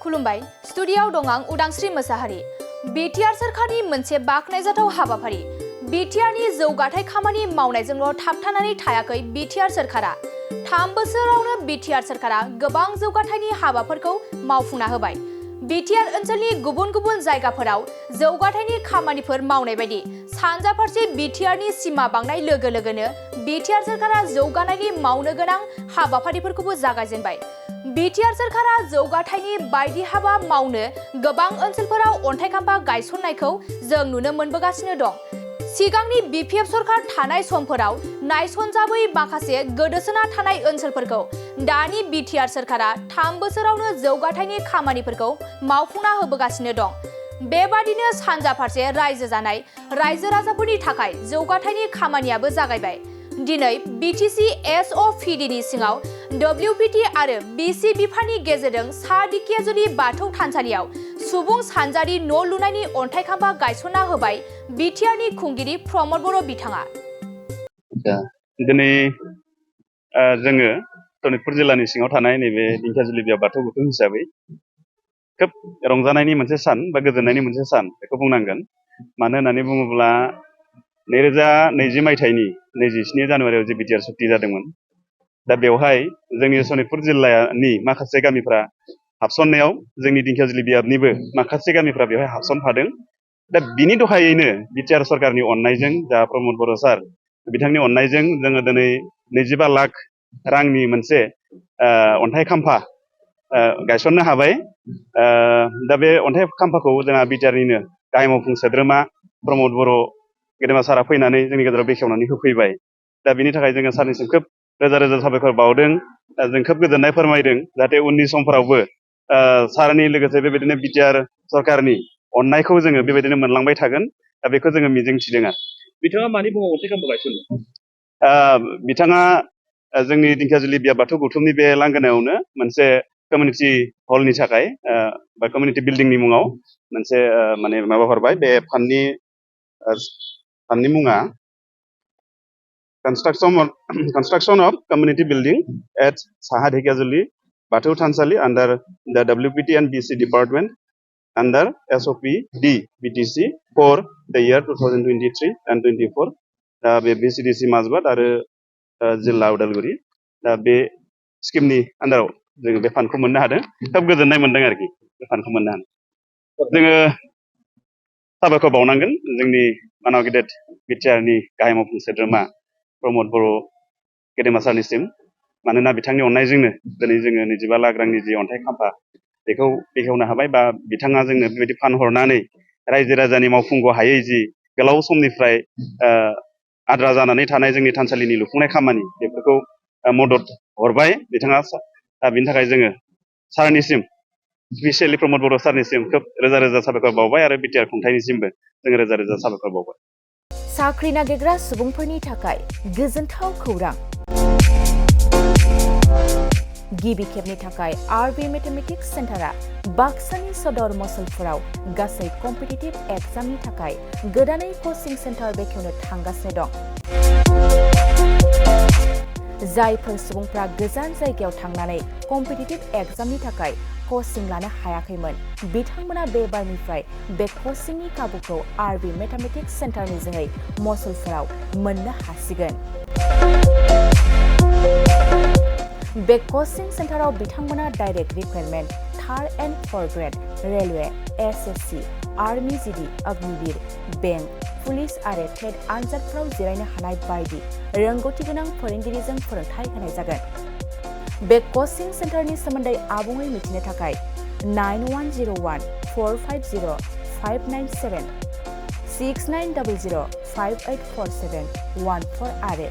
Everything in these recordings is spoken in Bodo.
खुलुमबाय स्टुडियोआव दं आं उदांस्रि मोसाहारि। बिटिआर सोरखारनि मोनसे बाखनायजाथाव हाबाफारि बिटिआरनि जौगाथाय खामानि मावनायजोंल' थाबथानानै थायाखै बिटिआर सोरखारा। 3 बोसोरावनो बिटिआर सोरखारा गोबां जौगाथायनि हाबाफोरखौ मावफुंना होबाय। बिटिआर ओनसोलनि गुबुन गुबुन जायगाफोराव जौगाथायनि खामानिफोर मावनाय बायदि सानजा फारसे बिटिआरनि सिमा बांनाय लोगो लोगोनो बिटिआर सोरखारा जौगानायनि मावनो गोनां हाबाफारिफोरखौबो जागायजेनबाय। बिटिआर सोरखारा जौगाथायनि बायदि हाबा मावनो गोबां ओनसोलफोराव अन्थाइ खाम्फा गायसननायखौ जों नुनो मोनबोगासिनो दं। सिगांनि बिपिएफ सरकार थानाय समफोराव नायसनजाबै माखासे गोदोसोना थानाय ओनसोलफोरखौ दानि बिटिआर सोरखारा 3 बोसोरावनो जौगाथायनि खामानिफोरखौ मावफुंना होबोगासिनो दं। बेबादिनो सानजा फारसे रायजो जानाय रायजो राजाफोरनि थाखाय जौगाथायनि खामानियाबो जागायबाय। दिनै बिटिसि एसअपिडिनि सिङाव डब्लिउपिटि आरो बिसि बिफाननि गेजेरजों सादिकियाजुलि बाथौ थानसालियाव सुबुं सानजारि न' लुनायनि अन्थाइ खाम्फा गायसनना होबाय बिटिआरनि खुंगिरि प्रमद बर' बिथाङा। दिनै जोङो सनितपुर जिल्लानि सिङाव थानाय नैबे दिंखियाजुलि बाथौ गुथुम हिसाबै खोब रंजानायनि मोनसे सान बा गोजोननायनि मोनसे सान बेखौ बुंनांगोन। मानो होननानै बुङोब्ला 2020 मायथाइनि 27 जानुवारियाव जे बिटिआर सुक्ति जादोंमोन, दा बेवहाय जोंनि सनितपुर जिल्लानि माखासे गामिफ्रा हाबसननायाव जोंनि दिंखियाजुलि बियाबनिबो माखासे गामिफ्रा बेवहाय हाबसनफादों। दा बिनि दहायैनो बिटिआर सरकारनि अननायजों जा प्रमद बर' सार बिथांनि अननायजों जोङो दिनै 25 लाख रांनि मोनसे अन्थाइ खाम्फा गायसननो हाबाय। दा बे अन्थाइ खाम्फाखौ जोंहा बिटिआरनिनो गाहाय मावफुं सोद्रोमा प्रमद बर' गेदेमा सारा फैनानै जोंनि गेजेराव बेखेवनानै होफैबाय। दा बिनि थाखाय जोङो सारनिसिम खोब रोजा रोजा साबायखर बावदों। जों खोब गोजोननाय फोरमायदों जाहाथे उननि समफोरावबो सारनि लोगोसे बेबायदिनो बिटिआर सरकारनि अननायखौ जोङो बेबायदिनो मोनलांबाय थागोन। दा बेखौ जोङो मिजिंथिदों आरो। बिथाङा मानि मुङाव अन्थाइ खाम्फा गायसनो? बिथाङा जोंनि दिंखियाजुलि बिया बाथौ गौथुमनि बे लांगोनायावनो मोनसे कमिउनिटि हलनि थाखाय बा कमिउनिटि बिल्डिंनि मुङाव मोनसे माने माबा हरबाय। बे फान्डनि मुङा construction of community building at Saha Dhekazuli Batu Thansali under the WPT and BC department under SOPD BTC for the year 2023 and 24 बे BCDC माजबाट आरो जिल्ला उदालगुरि दा बे स्किमनि आन्दाराव जोङो बे फान्डखौ मोननो हादों। खोब गोजोननाय मोनदों आरोखि बे फान्डखौ मोननो हादों। जोङो साबायखर बावनांगोन जोंनि मानव गेदेर बिटिआरनि गाहाय मावफुं सोद्रोमा प्रमद बर' गेदेमा सारनिसिम। मानोना बिथांनि अननायजोंनो दिनै जोङो 25 लाख रांनि जि अन्थाइ खाम्फा बेखौ बेखेवनो हाबाय, बा बिथाङा जोंनो बेबायदि फान्ड हरनानै रायजो राजानि मावफुंग' हायै जि गोलाव समनिफ्राय आद्रा जानानै थानाय जोंनि थानसालिनि लुफुंनाय खामानि बेफोरखौ मदद हरबाय बिथाङा। बिनि थाखाय जोङो सारनिसिम स्पेसियेलि प्रमद बर' सारनिसिम खोब रोजा रोजा साबायखर बावबाय आरो बिटिआर खुंथायनिसिमबो जों रोजा रोजा साबायखर बावबाय। साख्रि नागिरग्रा सुबुंफोरनि थाखाय गोजोनथाव खौरां। गिबि खेबनि थाखाय आरबि मेथमेटिक्स सेन्टारा बाक्सानि सदर मसलपुराव गासै कम्पिटिटिभ एग्जामनि थाखाय गोदानै कचिं सेन्टार बेखेवनो थांगासिनो दं। जायफोर सुबुंफ्रा गोजान जायगायाव थांनानै कम्पिटिटिभ एग्जामनि थाखाय कचिं लानो हायाखैमोन, बिथांमोना बे बारनिफ्राय बे कचिंनि खाबुखौ आरबि मेथमेटिक्स सेन्टारनि जोहै मसलपुराव मोननो हासिगोन। बे कचिं सेन्टाराव बिथांमोना direct requirement 3rd and 4th grade railway, SSC, army GD, Agniveer, bank, police आरो टेट आनजादफोराव जिरायनो हानाय बायदि रोंगौथि गोनां फोरोंगिरिजों फोरोंथाय होनाय जागोन। बे कचिं सेन्टारनि सोमोन्दै आबुङै मिथिनो थाखाय 9101450597 6900584714 आरो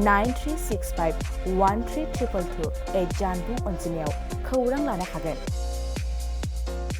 9365132228 जानबुं अनजिमायाव खौरां लानो हागोन।